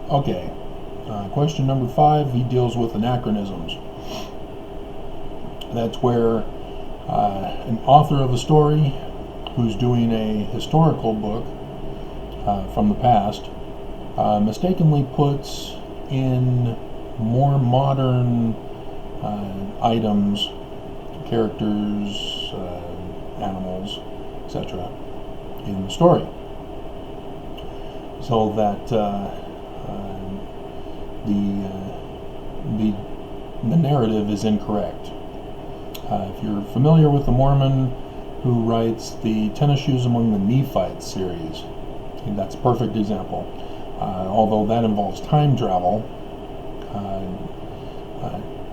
Okay, question number 5, he deals with anachronisms. That's where an author of a story who's doing a historical book from the past mistakenly puts in more modern items, characters, animals, etc. in the story, so that the narrative is incorrect. If you're familiar with the Mormon who writes the Tennis Shoes Among the Nephites series, that's a perfect example. Although that involves time travel,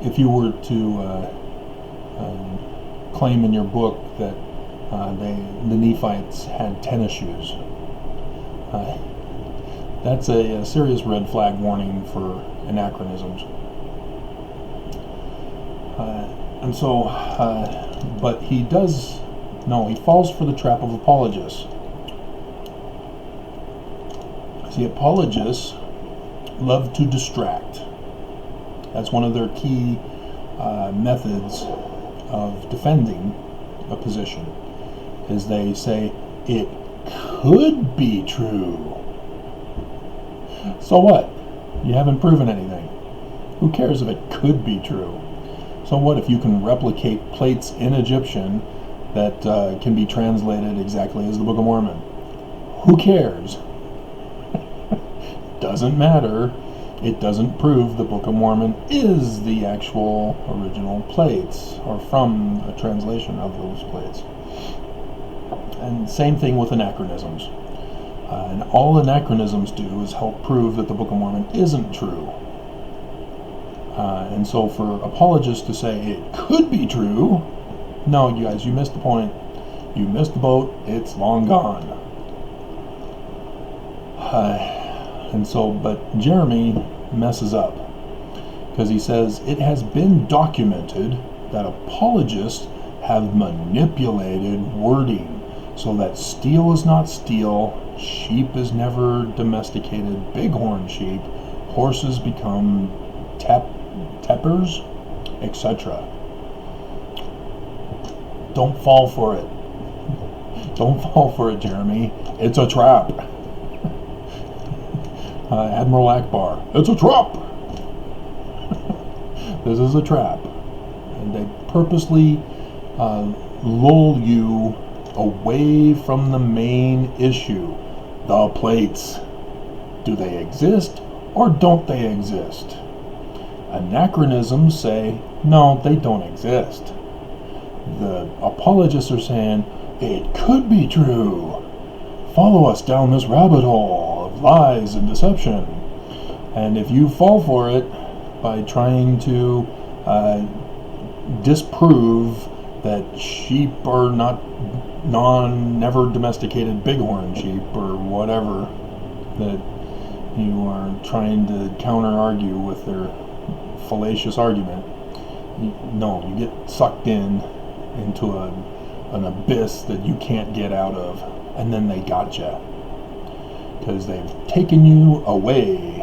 if you were to claim in your book that the Nephites had tennis shoes, that's a serious red flag warning for anachronisms. And so, but he falls for the trap of apologists. See, apologists love to distract. That's one of their key methods of defending a position, is they say, it could be true. So what? You haven't proven anything. Who cares if it could be true? So what if you can replicate plates in Egyptian that can be translated exactly as the Book of Mormon? Who cares? Doesn't matter. It doesn't prove the Book of Mormon is the actual original plates, or from a translation of those plates. And same thing with anachronisms. And all anachronisms do is help prove that the Book of Mormon isn't true. And so for apologists to say it could be true, no, you guys, you missed the point. You missed the boat. It's long gone. And so, but Jeremy messes up, because he says it has been documented that apologists have manipulated wording so that steel is not steel, sheep is never domesticated bighorn sheep, horses become teppers, etc. Don't fall for it. Don't fall for it, Jeremy. It's a trap. Admiral Akbar, it's a trap. This is a trap. And they purposely lull you away from the main issue. The plates. Do they exist or don't they exist? Anachronisms say, no, they don't exist. The apologists are saying, it could be true. Follow us down this rabbit hole of lies and deception. And if you fall for it by trying to disprove that sheep are not never domesticated bighorn sheep or whatever, that you are trying to counter-argue with their fallacious argument, you get sucked into an abyss that you can't get out of, and then they gotcha, because they've taken you away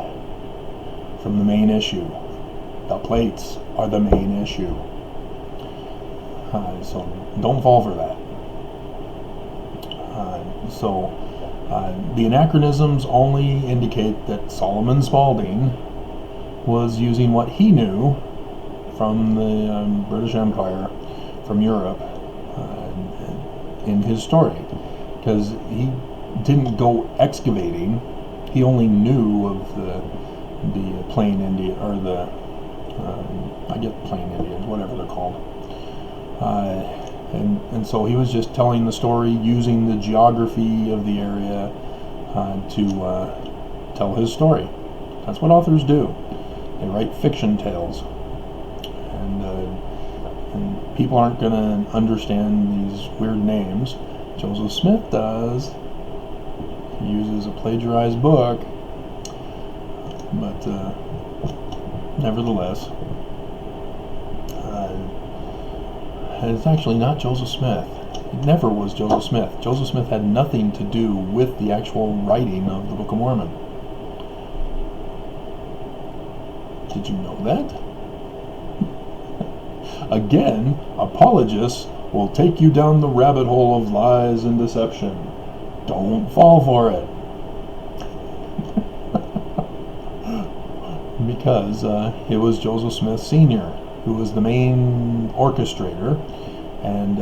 from the main issue. The plates are the main issue. So don't fall for that. The anachronisms only indicate that Solomon Spaulding was using what he knew from the British Empire, from Europe, in his story, because he didn't go excavating. He only knew of the Plain Indian, or Plain Indians, whatever they're called, and so he was just telling the story using the geography of the area to tell his story. That's what authors do. They write fiction tales, and people aren't going to understand these weird names. Joseph Smith does. He uses a plagiarized book, but nevertheless, it's actually not Joseph Smith. It never was Joseph Smith. Joseph Smith had nothing to do with the actual writing of the Book of Mormon. Did you know that? Again, apologists will take you down the rabbit hole of lies and deception. Don't fall for it. Because it was Joseph Smith Sr. who was the main orchestrator, and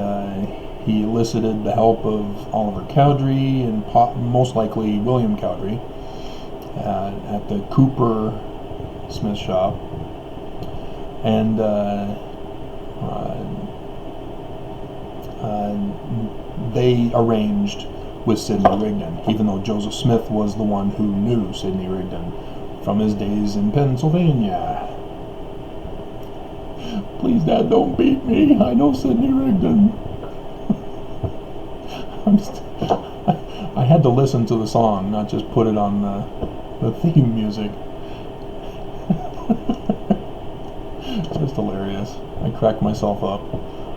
he elicited the help of Oliver Cowdery and most likely William Cowdery at the Cooper Smith shop, and they arranged with Sidney Rigdon, even though Joseph Smith was the one who knew Sidney Rigdon from his days in Pennsylvania. Please, Dad, don't beat me. I know Sidney Rigdon. I had to listen to the song, not just put it on the theme music. Just hilarious. I crack myself up.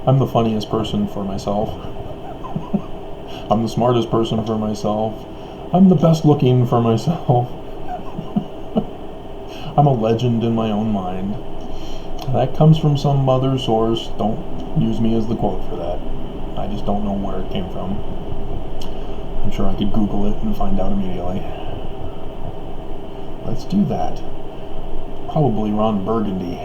I'm the funniest person for myself. I'm the smartest person for myself. I'm the best looking for myself. I'm a legend in my own mind. That comes from some other source. Don't use me as the quote for that. I just don't know where it came from. I'm sure I could Google it and find out immediately. Let's do that. Probably Ron Burgundy.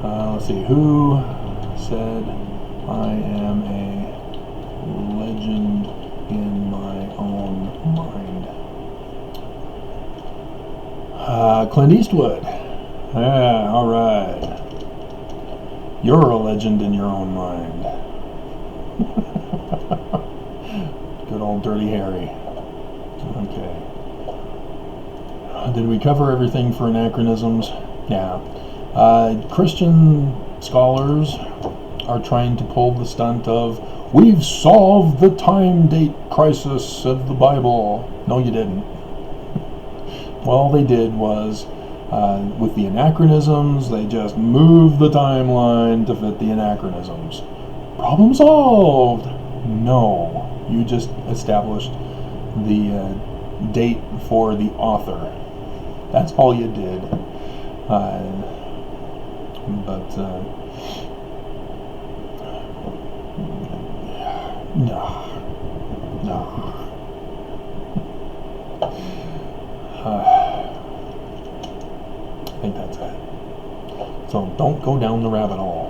Let's see, who said I am a legend in my own mind? Clint Eastwood. Yeah, alright. You're a legend in your own mind. Good old Dirty Harry. Okay. Did we cover everything for anachronisms? Yeah. Christian scholars are trying to pull the stunt of, we've solved the time-date crisis of the Bible. No, you didn't. Well, all they did was, with the anachronisms, they just moved the timeline to fit the anachronisms. Problem solved! No. You just established the date for the author. That's all you did. No. I think that's it. So don't go down the rabbit hole.